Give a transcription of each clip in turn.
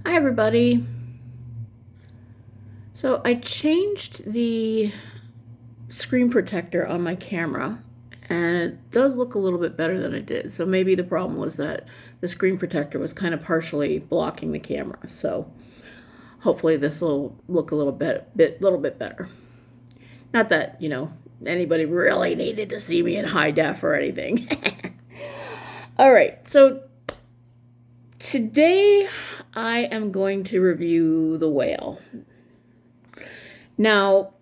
Hi everybody. So I changed the screen protector on my camera and it does look a little bit better than it did. So maybe the problem was that the screen protector was kind of partially blocking the camera. So hopefully this will look a little bit better. Not that, anybody really needed to see me in high def or anything. All right. So today I am going to review The Whale. Now,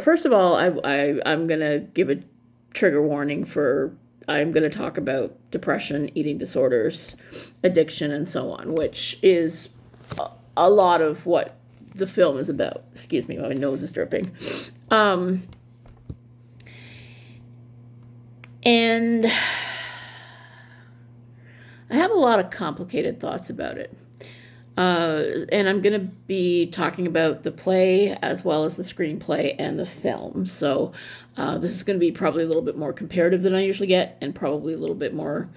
first of all, I'm gonna give a trigger warning for I'm gonna talk about depression, eating disorders, addiction, and so on, which is a lot of what the film is about. Excuse me, my nose is dripping. And I have a lot of complicated thoughts about it. And I'm going to be talking about the play as well as the screenplay and the film. So this is going to be probably a little bit more comparative than I usually get, and probably a little bit more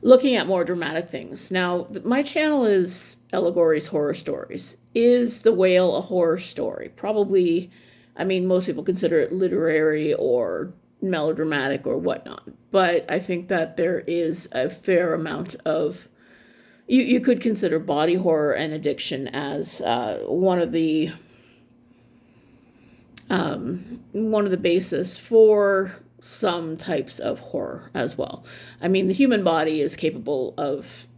looking at more dramatic things. Now, my channel is Allegories Horror Stories. Is The Whale a horror story? Probably, I mean, most people consider it literary or melodramatic or whatnot. But I think that there is a fair amount of you could consider body horror and addiction as one of the basis for some types of horror as well. I mean, the human body is capable of,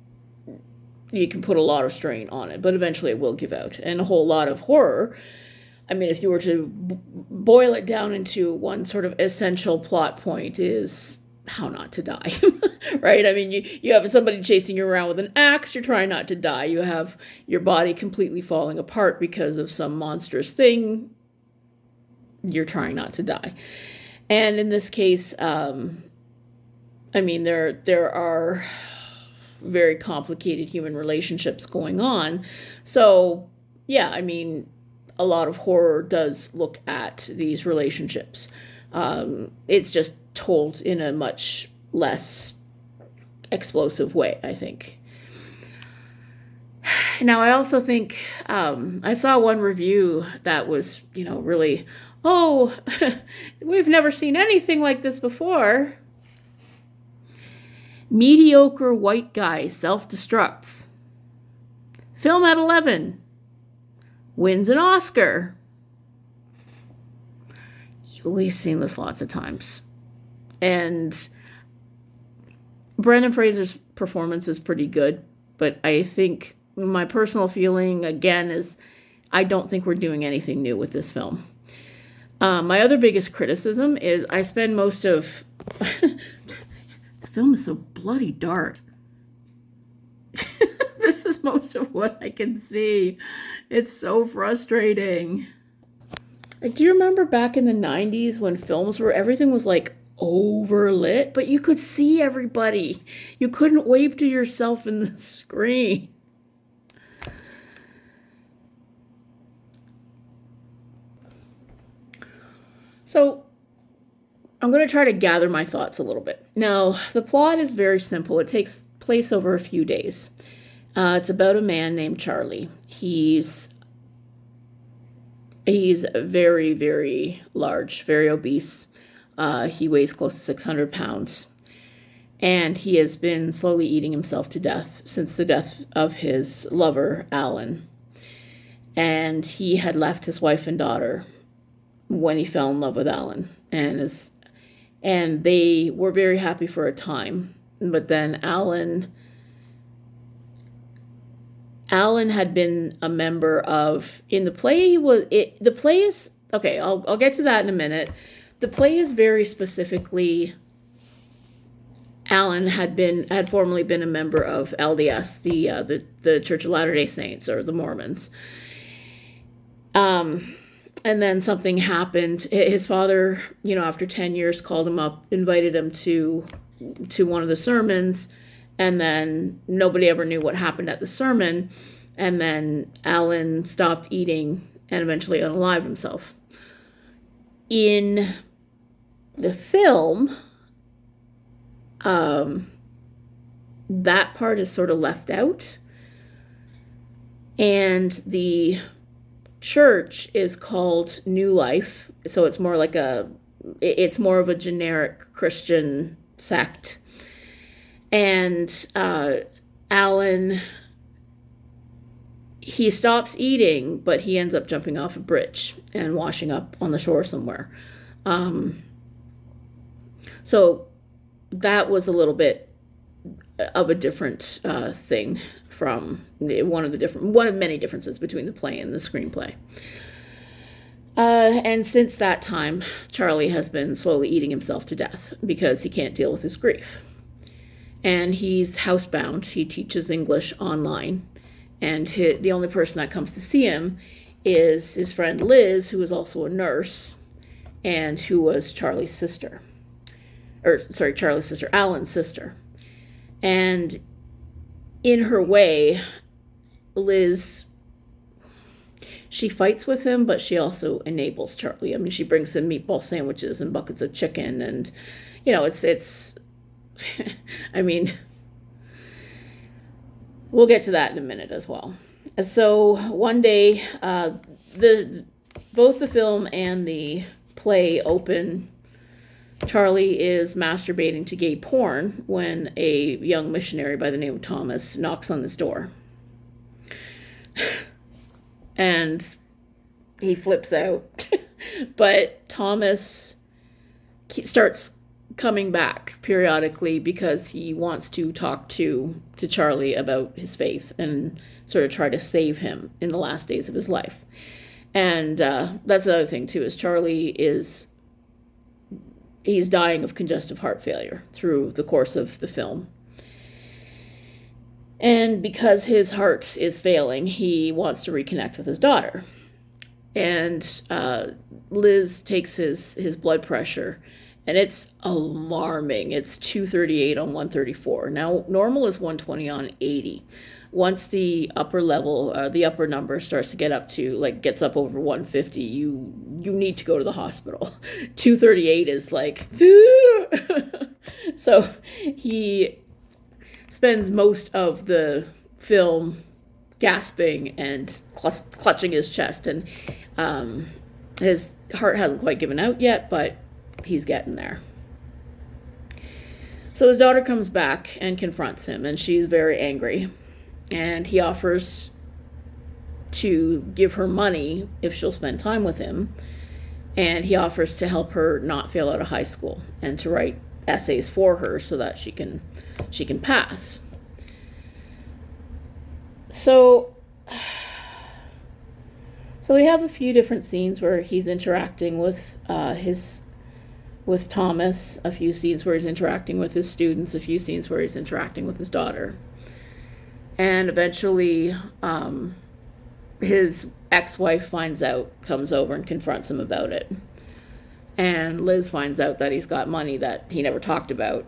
you can put a lot of strain on it, but eventually it will give out. And a whole lot of horror, I mean, if you were to boil it down into one sort of essential plot point, is how not to die. Right? I mean, you have somebody chasing you around with an axe, you're trying not to die. You have your body completely falling apart because of some monstrous thing, you're trying not to die. And in this case, I mean, there are very complicated human relationships going on. So, yeah, I mean, a lot of horror does look at these relationships. It's just told in a much less explosive way, I think. Now, I also think I saw one review that was, really, oh, we've never seen anything like this before. Mediocre white guy self-destructs. Film at 11. Wins an Oscar. We've seen this lots of times. And Brendan Fraser's performance is pretty good, but I think my personal feeling, again, is I don't think we're doing anything new with this film. My other biggest criticism is I spend most of... The film is so bloody dark. This is most of what I can see. It's so frustrating. Do you remember back in the 90s when films were, everything was like overlit, but you could see everybody. You couldn't wave to yourself in the screen. So I'm going to try to gather my thoughts a little bit. Now, the plot is very simple. It takes place over a few days. It's about a man named Charlie. He's very, very large, very obese. He weighs close to 600 pounds. And he has been slowly eating himself to death since the death of his lover, Alan. And he had left his wife and daughter when he fell in love with Alan. And they were very happy for a time. But then Alan had been a member of, in the play, the play is, okay, I'll get to that in a minute. The play is very specifically, Alan had formerly been a member of LDS, the Church of Latter-day Saints, or the Mormons. And then something happened. His father, after 10 years, called him up, invited him to one of the sermons, and then nobody ever knew what happened at the sermon. And then Alan stopped eating and eventually unalived himself. In the film, that part is sort of left out. And the church is called New Life, so it's more like it's more of a generic Christian sect. And Alan, he stops eating, but he ends up jumping off a bridge and washing up on the shore somewhere. So that was a little bit of a different thing from one of many differences between the play and the screenplay. And since that time, Charlie has been slowly eating himself to death because he can't deal with his grief. And he's housebound. He teaches English online. And the only person that comes to see him is his friend Liz, who is also a nurse and who was Charlie's sister. Alan's sister. And in her way, Liz, she fights with him, but she also enables Charlie. I mean, she brings him meatball sandwiches and buckets of chicken, and it's I mean, we'll get to that in a minute as well. So one day, both the film and the play open. Charlie is masturbating to gay porn when a young missionary by the name of Thomas knocks on his door. And he flips out. But Thomas starts coming back periodically because he wants to talk to Charlie about his faith and sort of try to save him in the last days of his life. And that's another thing, too, is Charlie he's dying of congestive heart failure through the course of the film. And because his heart is failing, he wants to reconnect with his daughter. And Liz takes his blood pressure, and it's alarming. It's 238 on 134. Now, normal is 120 on 80. Once the upper number starts to gets up over 150, you need to go to the hospital. 238 is like, so he spends most of the film gasping and clutching his chest, and his heart hasn't quite given out yet, but he's getting there. So his daughter comes back and confronts him, and she's very angry. And he offers to give her money if she'll spend time with him. And he offers to help her not fail out of high school and to write essays for her so that she can pass. So we have a few different scenes where he's interacting with Thomas, a few scenes where he's interacting with his students, a few scenes where he's interacting with his daughter. And eventually, his ex-wife comes over and confronts him about it. And Liz finds out that he's got money that he never talked about.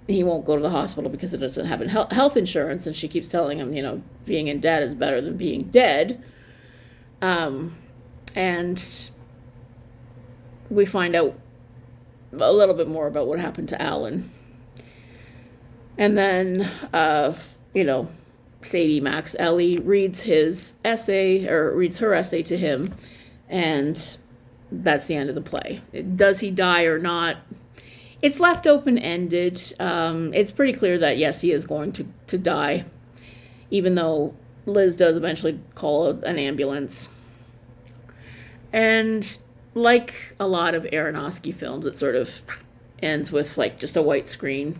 He won't go to the hospital because it doesn't have health insurance, and she keeps telling him, being in debt is better than being dead. And we find out a little bit more about what happened to Alan. And then, Sadie Max Ellie reads her essay to him, and that's the end of the play. Does he die or not? It's left open-ended. It's pretty clear that yes, he is going to die, even though Liz does eventually call an ambulance. And like a lot of Aronofsky films, it sort of ends with just a white screen.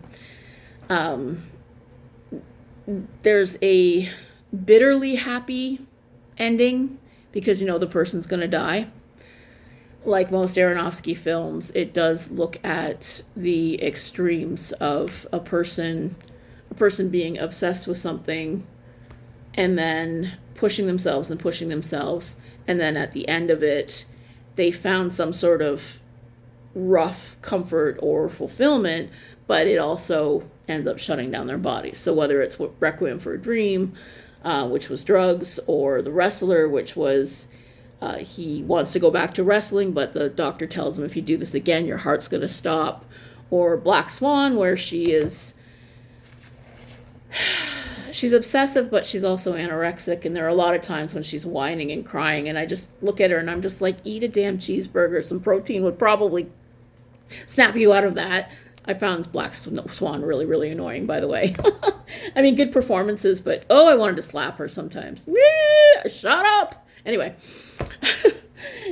There's a bitterly happy ending because the person's going to die. Like most Aronofsky films, it does look at the extremes of a person being obsessed with something and then pushing themselves, and then at the end of it, they found some sort of rough comfort or fulfillment, but it also ends up shutting down their body. So whether it's Requiem for a Dream, which was drugs, or The Wrestler, which was he wants to go back to wrestling, but the doctor tells him if you do this again, your heart's going to stop, or Black Swan, where she is she's obsessive, but she's also anorexic, and there are a lot of times when she's whining and crying, and I just look at her and I'm just like, eat a damn cheeseburger. Some protein would probably snap you out of that. I found Black Swan really, really annoying, by the way. I mean, good performances, but oh, I wanted to slap her sometimes. Shut up! Anyway.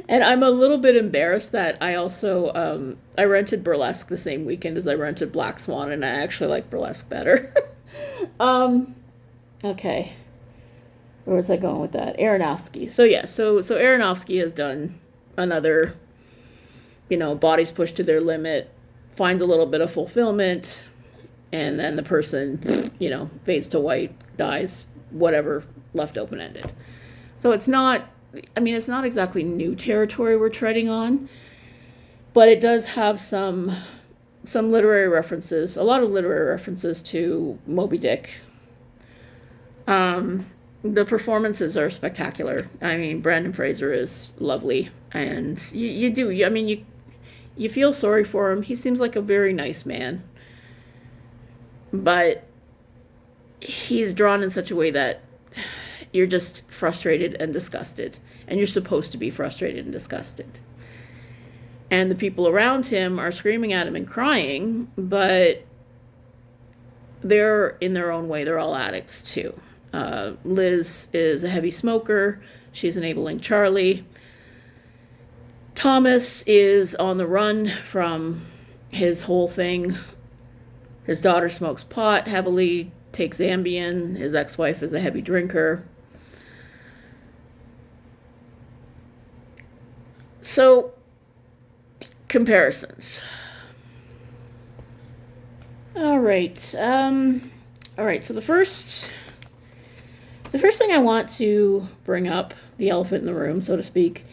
And I'm a little bit embarrassed that I also, I rented Burlesque the same weekend as I rented Black Swan, and I actually like Burlesque better. Okay. Where was I going with that? Aronofsky. So yeah, so Aronofsky has done another, bodies pushed to their limit, finds a little bit of fulfillment, and then the person, fades to white, dies, whatever, left open-ended. So it's not exactly new territory we're treading on, but it does have some literary references, a lot of literary references to Moby Dick. The performances are spectacular. I mean, Brandon Fraser is lovely, and you feel sorry for him. He seems like a very nice man, but he's drawn in such a way that you're just frustrated and disgusted, and you're supposed to be frustrated and disgusted. And the people around him are screaming at him and crying, but they're in their own way. They're all addicts too. Liz is a heavy smoker. She's enabling Charlie. Thomas is on the run from his whole thing. His daughter smokes pot heavily, takes Ambien. His ex-wife is a heavy drinker. So, comparisons. All right. So the first thing I want to bring up, the elephant in the room, so to speak,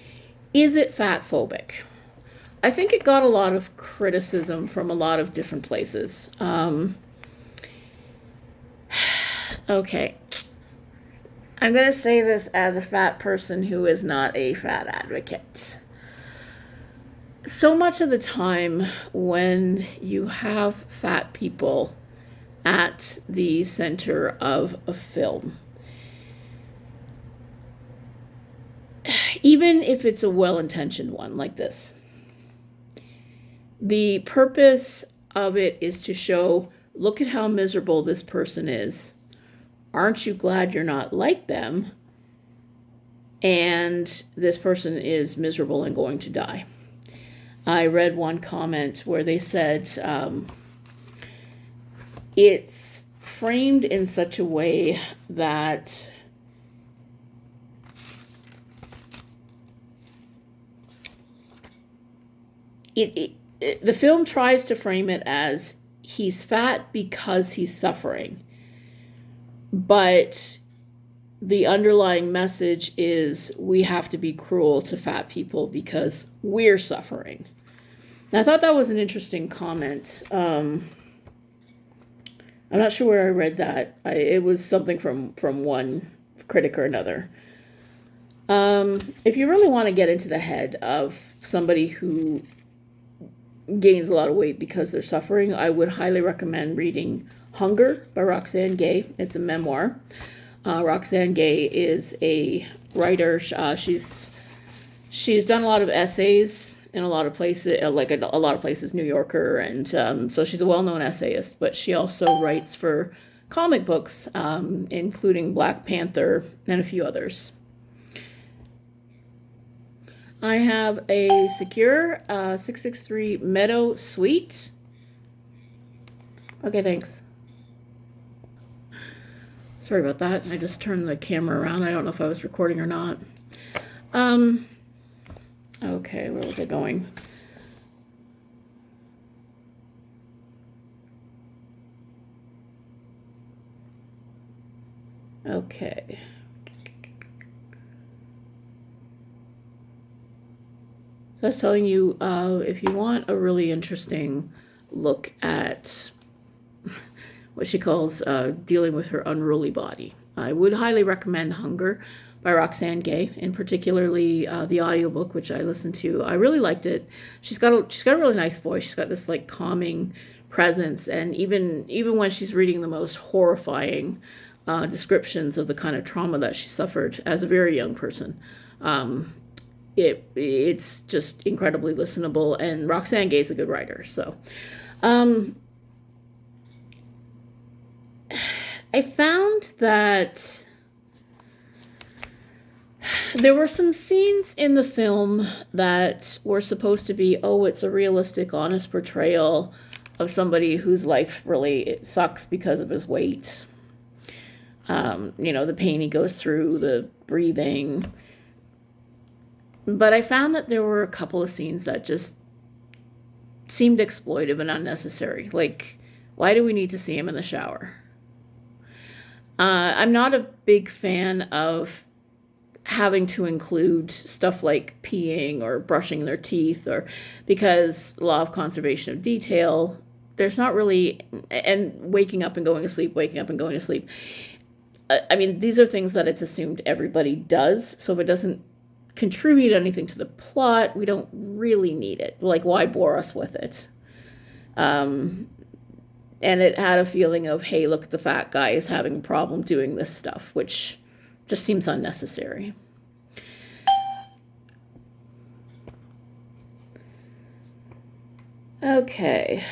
is it fat phobic? I think it got a lot of criticism from a lot of different places. Okay. I'm going to say this as a fat person who is not a fat advocate. So much of the time when you have fat people at the center of a film, even if it's a well-intentioned one like this, the purpose of it is to show, look at how miserable this person is. Aren't you glad you're not like them? And this person is miserable and going to die. I read one comment where they said it's framed in such a way that the film tries to frame it as he's fat because he's suffering. But the underlying message is we have to be cruel to fat people because we're suffering. And I thought that was an interesting comment. I'm not sure where I read that. It was something from one critic or another. If you really want to get into the head of somebody who gains a lot of weight because they're suffering, I would highly recommend reading Hunger by Roxane Gay. It's a memoir. Roxane Gay is a writer. She's done a lot of essays in a lot of places, a lot of places, New Yorker, and so she's a well-known essayist, but she also writes for comic books, including Black Panther and a few others. I have a Secure 663 Meadow Suite. Okay, thanks. Sorry about that. I just turned the camera around. I don't know if I was recording or not. Okay, where was I going? Okay. So I was telling you, if you want a really interesting look at what she calls dealing with her unruly body, I would highly recommend Hunger by Roxane Gay, and particularly the audiobook, which I listened to. I really liked it. She's got a really nice voice. She's got this calming presence, and even when she's reading the most horrifying descriptions of the kind of trauma that she suffered as a very young person. It's just incredibly listenable, and Roxane Gay's a good writer. So I found that there were some scenes in the film that were supposed to be, oh, it's a realistic, honest portrayal of somebody whose life really sucks because of his weight. The pain he goes through, the breathing. But I found that there were a couple of scenes that just seemed exploitive and unnecessary. Like, why do we need to see him in the shower? I'm not a big fan of having to include stuff like peeing or brushing their teeth, or because law of conservation of detail, there's not really, and waking up and going to sleep, waking up and going to sleep. I mean, these are things that it's assumed everybody does. So if it doesn't contribute anything to the plot, we don't really need it. Like, why bore us with it? And it had a feeling of, hey, look, the fat guy is having a problem doing this stuff, which just seems unnecessary. Okay.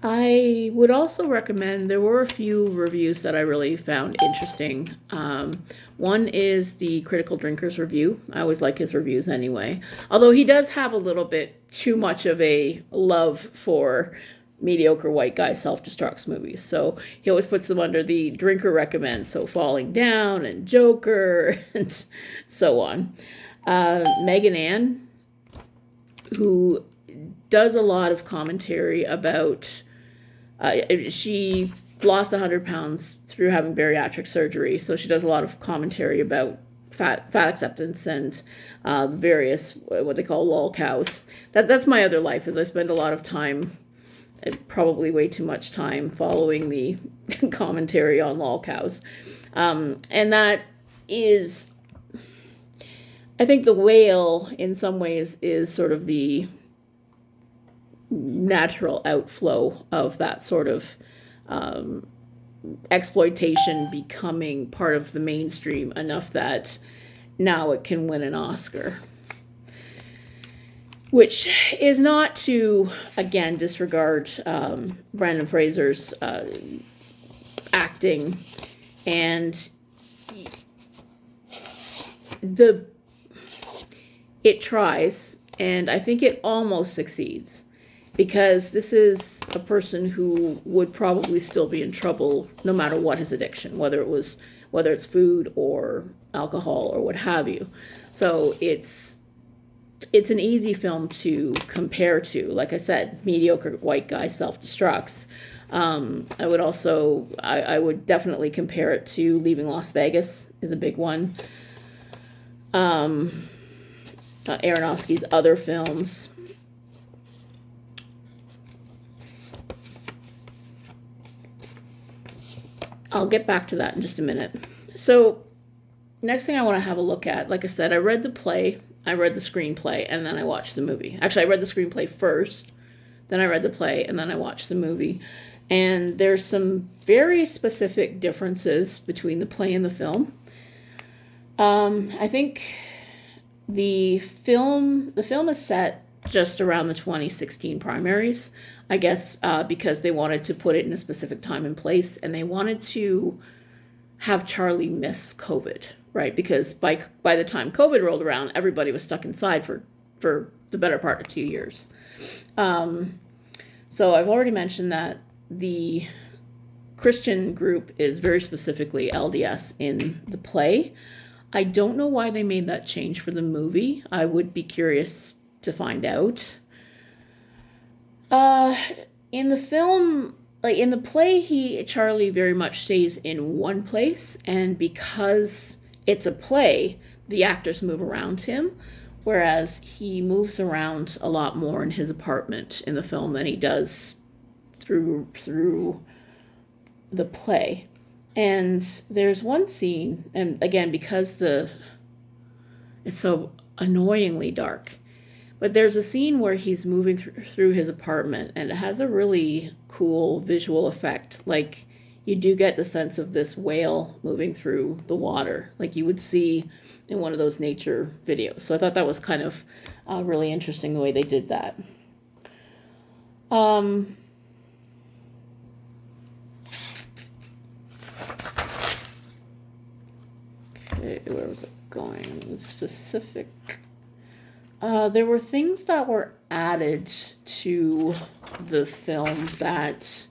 I would also recommend, there were a few reviews that I really found interesting. One is the Critical Drinker's review. I always like his reviews anyway. Although he does have a little bit too much of a love for mediocre white guy self-destructs movies. So he always puts them under the drinker recommends. So Falling Down and Joker and so on. Megan Ann, who does a lot of commentary about, she lost 100 pounds through having bariatric surgery. So she does a lot of commentary about fat acceptance and various, what they call lol cows. That's my other life, is I spend a lot of time, probably way too much time, following the commentary on lol cows. And that is, I think The Whale in some ways is sort of the natural outflow of that sort of exploitation becoming part of the mainstream enough that now it can win an Oscar. Which is not to, again, disregard Brendan Fraser's acting, and it tries, and I think it almost succeeds, because this is a person who would probably still be in trouble no matter what his addiction, whether it's food or alcohol or what have you. So it's an easy film to compare to. Like I said, mediocre white guy self-destructs. I would definitely compare it to Leaving Las Vegas is a big one. Aronofsky's other films. I'll get back to that in just a minute. So next thing I want to have a look at, like I said, I read the play, I read the screenplay, and then I watched the movie. Actually, I read the screenplay first, then I read the play, and then I watched the movie. And there's some very specific differences between the play and the film. I think the film is set just around the 2016 primaries, I guess, because they wanted to put it in a specific time and place, and they wanted to have Charlie miss COVID, right? Because by the time COVID rolled around, everybody was stuck inside for the better part of 2 years. So I've already mentioned that the Christian group is very specifically LDS in the play. I don't know why they made that change for the movie. I would be curious to find out. In the film, like in the play, Charlie very much stays in one place, and because it's a play, the actors move around him, whereas he moves around a lot more in his apartment in the film than he does through the play. And there's one scene, and again, because it's so annoyingly dark, But there's a scene where he's moving through his apartment, and it has a really cool visual effect. Like, you do get the sense of this whale moving through the water, like you would see in one of those nature videos. So I thought that was kind of really interesting the way they did that. Okay, where was it going? Specific. There were things that were added to the film that...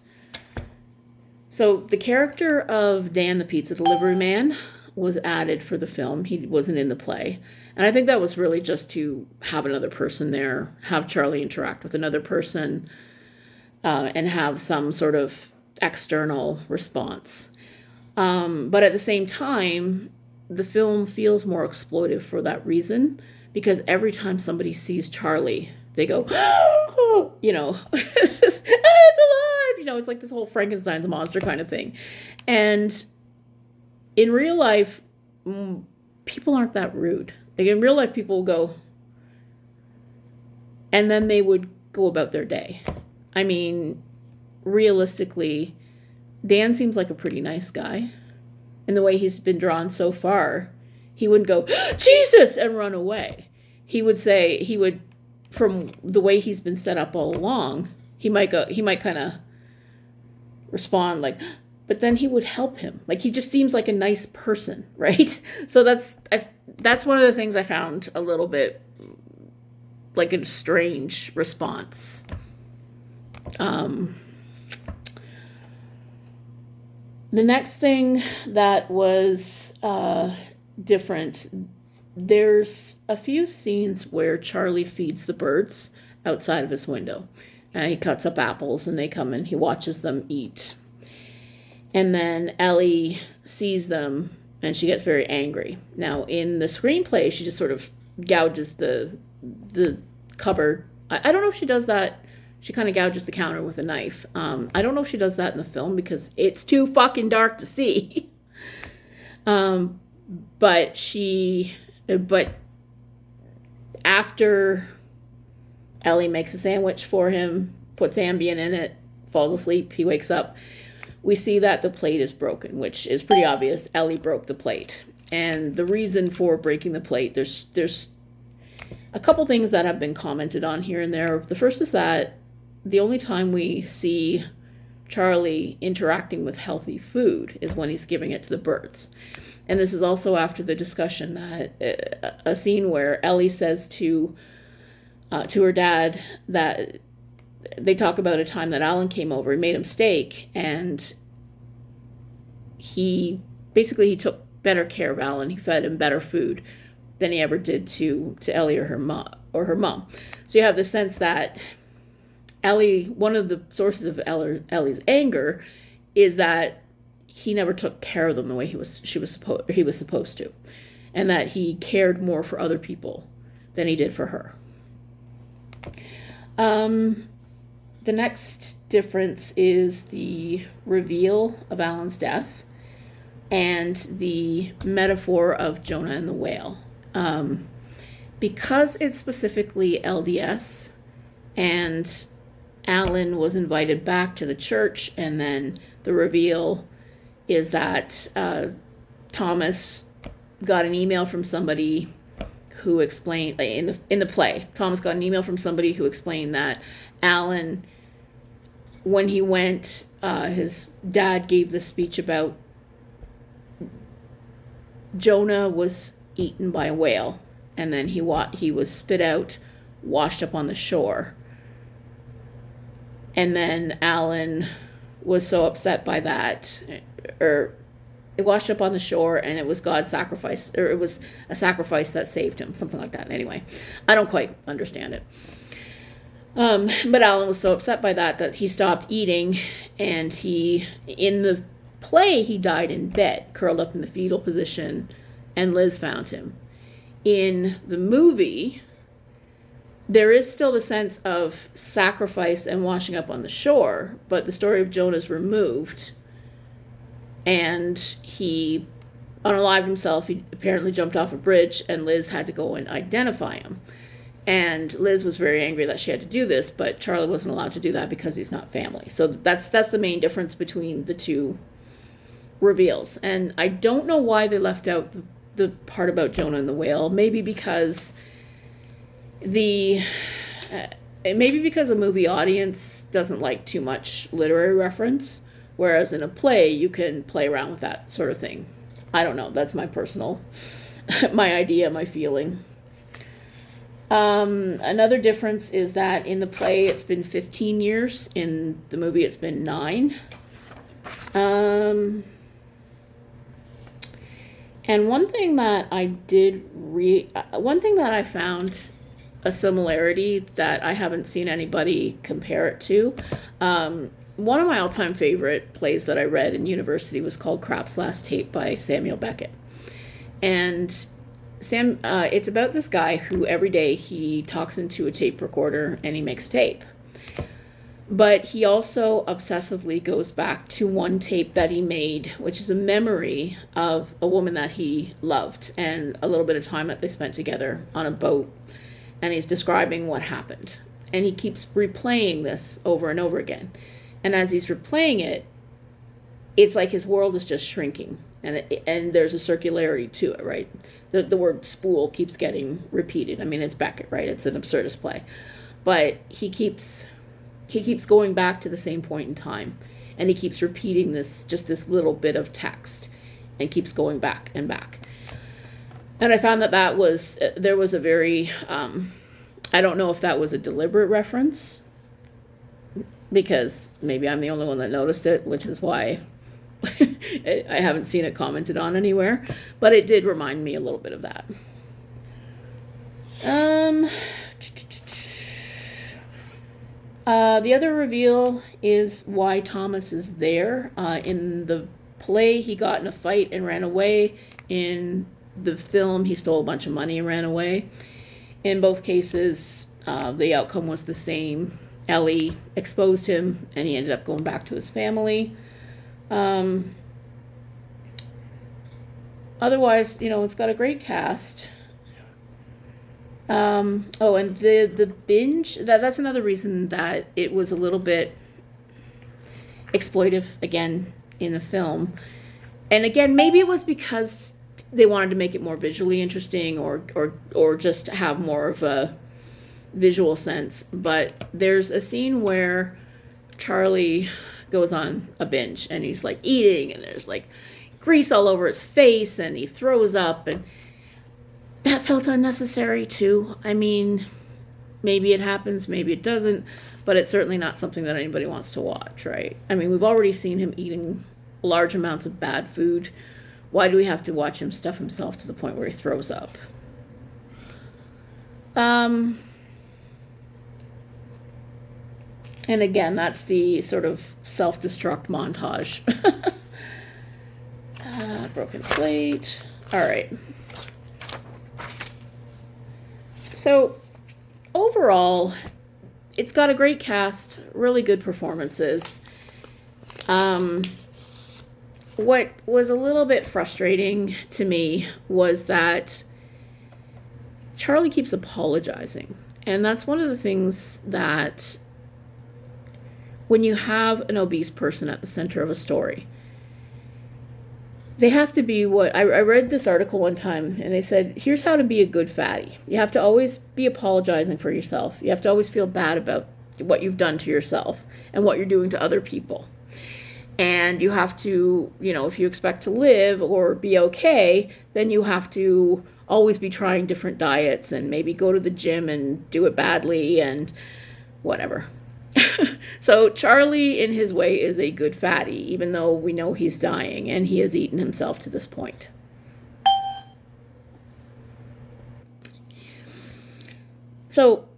So the character of Dan the pizza delivery man was added for the film. He wasn't in the play. And I think that was really just to have another person there, have Charlie interact with another person, and have some sort of external response. But at the same time, the film feels more exploitive for that reason, because every time somebody sees Charlie, they go, oh, it's just, it's alive. It's like this whole Frankenstein's monster kind of thing. And in real life, people aren't that rude. Like, in real life, people will go, and then they would go about their day. I mean, realistically, Dan seems like a pretty nice guy. And the way he's been drawn so far, he wouldn't go, Jesus, and run away. He would, from the way he's been set up all along, he might kind of respond like, but then he would help him. Like, he just seems like a nice person, right? So that's one of the things I found a little bit like a strange response. The next thing that was different, there's a few scenes where Charlie feeds the birds outside of his window. He cuts up apples and they come and he watches them eat. And then Ellie sees them and she gets very angry. Now, in the screenplay, she just sort of gouges the cupboard. I don't know if she does that. She kind of gouges the counter with a knife. I don't know if she does that in the film because it's too fucking dark to see. But after Ellie makes a sandwich for him, puts Ambien in it, falls asleep, he wakes up, we see that the plate is broken, which is pretty obvious. Ellie broke the plate. And the reason for breaking the plate, there's a couple things that have been commented on here and there. The first is that the only time we see Charlie interacting with healthy food is when he's giving it to the birds. And this is also after the discussion that a scene where Ellie says to her dad that they talk about a time that Alan came over. He made him steak, and he took better care of Alan. He fed him better food than he ever did to Ellie or her mom. So you have the sense that Ellie, one of the sources of Ellie's anger is that he never took care of them the way he was supposed to, and that he cared more for other people than he did for her. The next difference is the reveal of Alan's death and the metaphor of Jonah and the whale. Because it's specifically LDS and Alan was invited back to the church, and then the reveal is that Thomas got an email from somebody who explained, in the play, Thomas got an email from somebody who explained that Alan, when he went, his dad gave the speech about Jonah was eaten by a whale, and then he was spit out, washed up on the shore. And then Alan was so upset by that, or it washed up on the shore, and it was God's sacrifice, or it was a sacrifice that saved him, something like that. Anyway, I don't quite understand it. But Alan was so upset by that he stopped eating, and in the play, he died in bed, curled up in the fetal position, and Liz found him. In the movie, there is still the sense of sacrifice and washing up on the shore, but the story of Jonah's removed, and he unalived himself. He apparently jumped off a bridge, and Liz had to go and identify him. And Liz was very angry that she had to do this, but Charlie wasn't allowed to do that because he's not family. So that's the main difference between the two reveals. And I don't know why they left out the part about Jonah and the whale. Maybe because a movie audience doesn't like too much literary reference, whereas in a play you can play around with that sort of thing. I don't know. That's my personal, my idea, my feeling. Another difference is that in the play it's been 15 years. In the movie it's been 9. And one thing that I found a similarity that I haven't seen anybody compare it to. One of my all-time favorite plays that I read in university was called Krapp's Last Tape by Samuel Beckett. And it's about this guy who every day he talks into a tape recorder and he makes tape. But he also obsessively goes back to one tape that he made, which is a memory of a woman that he loved and a little bit of time that they spent together on a boat. And he's describing what happened. And he keeps replaying this over and over again. And as he's replaying it, it's like his world is just shrinking. And there's a circularity to it, right? The word spool keeps getting repeated. I mean, it's Beckett, right? It's an absurdist play. But he keeps going back to the same point in time. And he keeps repeating this little bit of text. And keeps going back and back. And I found there was a very, I don't know if that was a deliberate reference. Because maybe I'm the only one that noticed it, which is why I haven't seen it commented on anywhere, but it did remind me a little bit of that. The other reveal is why Thomas is there. In the play, he got in a fight and ran away. In the film, he stole a bunch of money and ran away. In both cases, the outcome was the same. Ellie exposed him, and he ended up going back to his family. Otherwise, it's got a great cast. And the binge, that's another reason that it was a little bit exploitive again in the film. And again, maybe it was because they wanted to make it more visually interesting or just have more of a visual sense. But there's a scene where Charlie goes on a binge and he's like eating and there's like grease all over his face and he throws up, and that felt unnecessary too. I mean, maybe it happens, maybe it doesn't, but it's certainly not something that anybody wants to watch, right? I mean, we've already seen him eating large amounts of bad food. Why do we have to watch him stuff himself to the point where he throws up? And again, that's the sort of self-destruct montage. Broken plate. All right. So overall, it's got a great cast, really good performances. What was a little bit frustrating to me was that Charlie keeps apologizing. And that's one of the things that when you have an obese person at the center of a story, they have to be what I read this article one time and they said, here's how to be a good fatty. You have to always be apologizing for yourself. You have to always feel bad about what you've done to yourself and what you're doing to other people. And you have to, if you expect to live or be okay, then you have to always be trying different diets and maybe go to the gym and do it badly and whatever. So Charlie, in his way, is a good fatty, even though we know he's dying and he has eaten himself to this point. So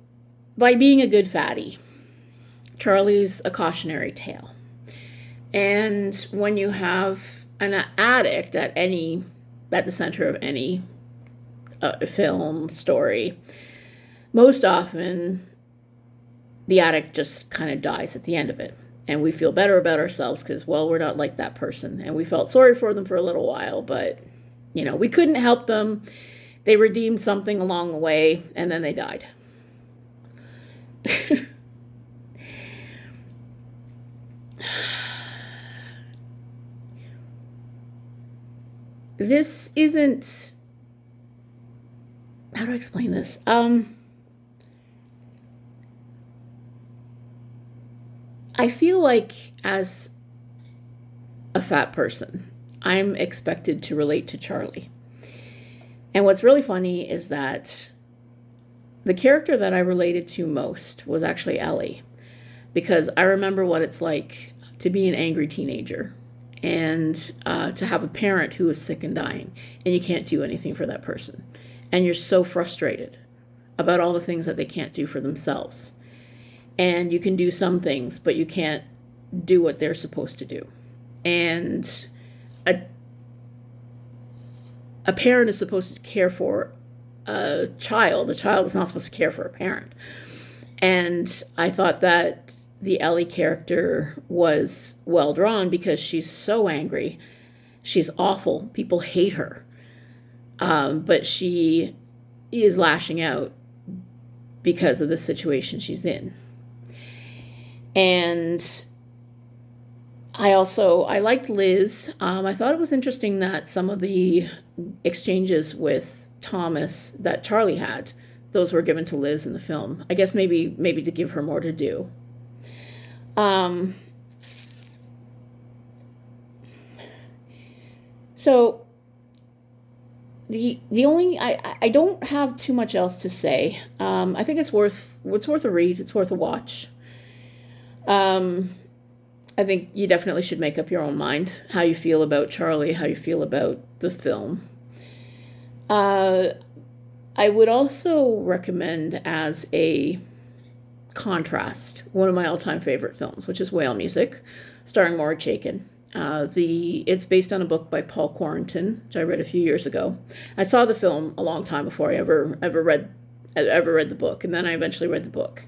by being a good fatty, Charlie's a cautionary tale. And when you have an addict at the center of any film story, most often the addict just kind of dies at the end of it. And we feel better about ourselves because, well, we're not like that person. And we felt sorry for them for a little while, but, we couldn't help them. They redeemed something along the way, and then they died. This isn't, how do I explain this? I feel like as a fat person, I'm expected to relate to Charlie. And what's really funny is that the character that I related to most was actually Ellie, because I remember what it's like to be an angry teenager and to have a parent who is sick and dying, and you can't do anything for that person. And you're so frustrated about all the things that they can't do for themselves. And you can do some things, but you can't do what they're supposed to do. And a, a parent is supposed to care for a child. A child is not supposed to care for a parent. And I thought that the Ellie character was well drawn because she's so angry. She's awful. People hate her. But she is lashing out because of the situation she's in. And I liked Liz. I thought it was interesting that some of the exchanges with Thomas that Charlie had, those were given to Liz in the film. I guess maybe to give her more to do. So the only I don't have too much else to say. I think it's worth a read. It's worth a watch. I think you definitely should make up your own mind how you feel about Charlie, how you feel about the film. I would also recommend as a contrast one of my all-time favorite films, which is Whale Music, starring Maura Chaikin. It's based on a book by Paul Quarentin, which I read a few years ago. I saw the film a long time before I ever read the book, and then I eventually read the book.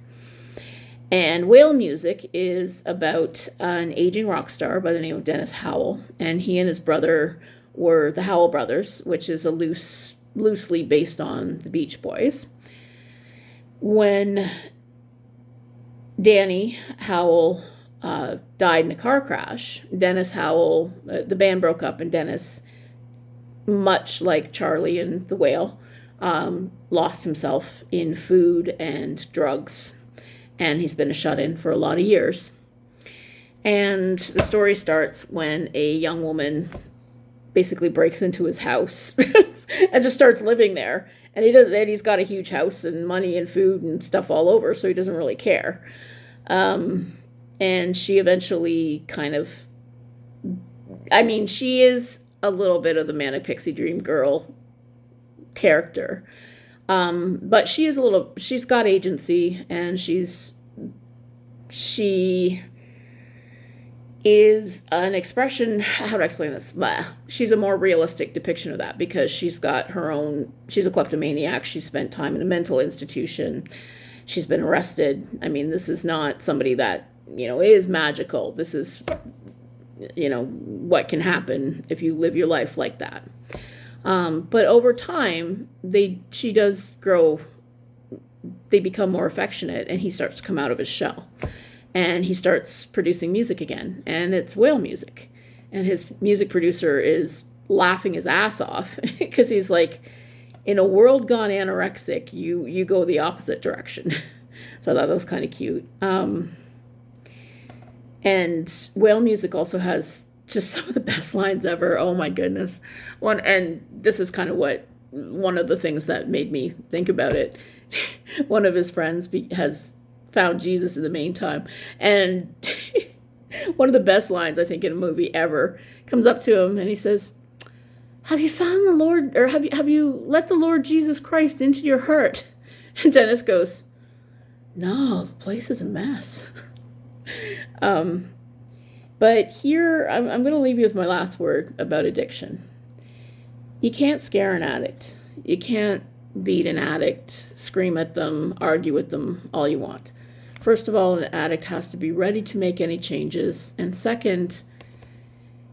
And Whale Music is about an aging rock star by the name of Dennis Howell, and he and his brother were the Howell Brothers, which is loosely based on the Beach Boys. When Danny Howell died in a car crash, Dennis Howell, the band broke up, and Dennis, much like Charlie and the Whale, lost himself in food and drugs. And he's been a shut-in for a lot of years. And the story starts when a young woman basically breaks into his house and just starts living there. And he's got a huge house and money and food and stuff all over, so he doesn't really care. And she eventually she is a little bit of the Manic Pixie Dream Girl character. But she's got agency, and she is an expression, how do I explain this? She's a more realistic depiction of that because she's a kleptomaniac. She spent time in a mental institution. She's been arrested. I mean, this is not somebody that, is magical. This is, what can happen if you live your life like that. But over time, she does grow, they become more affectionate, and he starts to come out of his shell. And he starts producing music again, and it's Whale Music. And his music producer is laughing his ass off because he's like, in a world gone anorexic, you go the opposite direction. So I thought that was kind of cute. And Whale Music also has just some of the best lines ever. Oh my goodness. And this is kind of one of the things that made me think about it. One of his friends has found Jesus in the meantime. And one of the best lines, I think, in a movie ever comes up to him and he says, "Have you found the Lord, or have you let the Lord Jesus Christ into your heart?" And Dennis goes, "No, the place is a mess." But here, I'm going to leave you with my last word about addiction. You can't scare an addict. You can't beat an addict, scream at them, argue with them all you want. First of all, an addict has to be ready to make any changes. And second,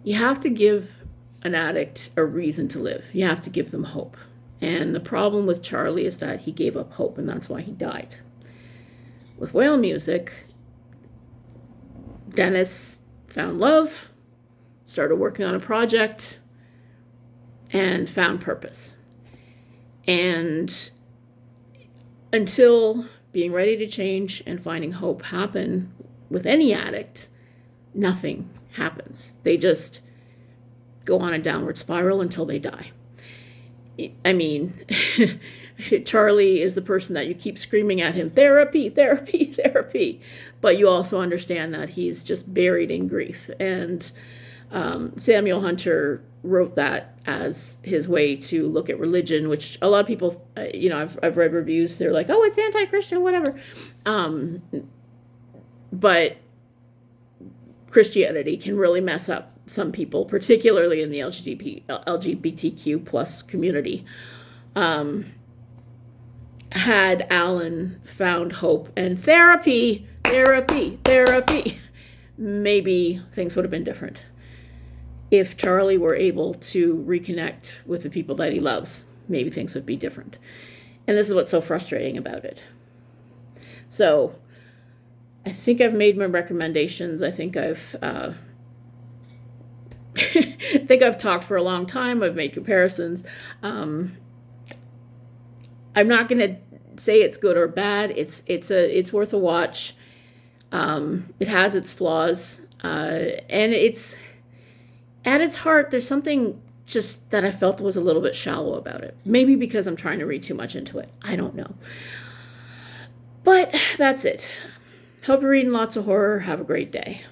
you have to give an addict a reason to live. You have to give them hope. And the problem with Charlie is that he gave up hope, and that's why he died. With Whale Music, Dennis found love, started working on a project, and found purpose. And until being ready to change and finding hope happen with any addict, nothing happens. They just go on a downward spiral until they die. I mean, Charlie is the person that you keep screaming at him, therapy, therapy, therapy. But you also understand that he's just buried in grief. And Samuel Hunter wrote that as his way to look at religion, which a lot of people, I've read reviews. They're like, oh, it's anti-Christian, whatever. But Christianity can really mess up some people, particularly in the LGBTQ plus community. Had Alan found hope and therapy, maybe things would have been different. If Charlie were able to reconnect with the people that he loves, maybe things would be different. And this is what's so frustrating about it. So I think I've made my recommendations. I think I've talked for a long time. I've made comparisons. I'm not going to say it's good or bad. It's worth a watch. It has its flaws, and it's at its heart. There's something just that I felt was a little bit shallow about it. Maybe because I'm trying to read too much into it. I don't know. But that's it. Hope you're reading lots of horror. Have a great day.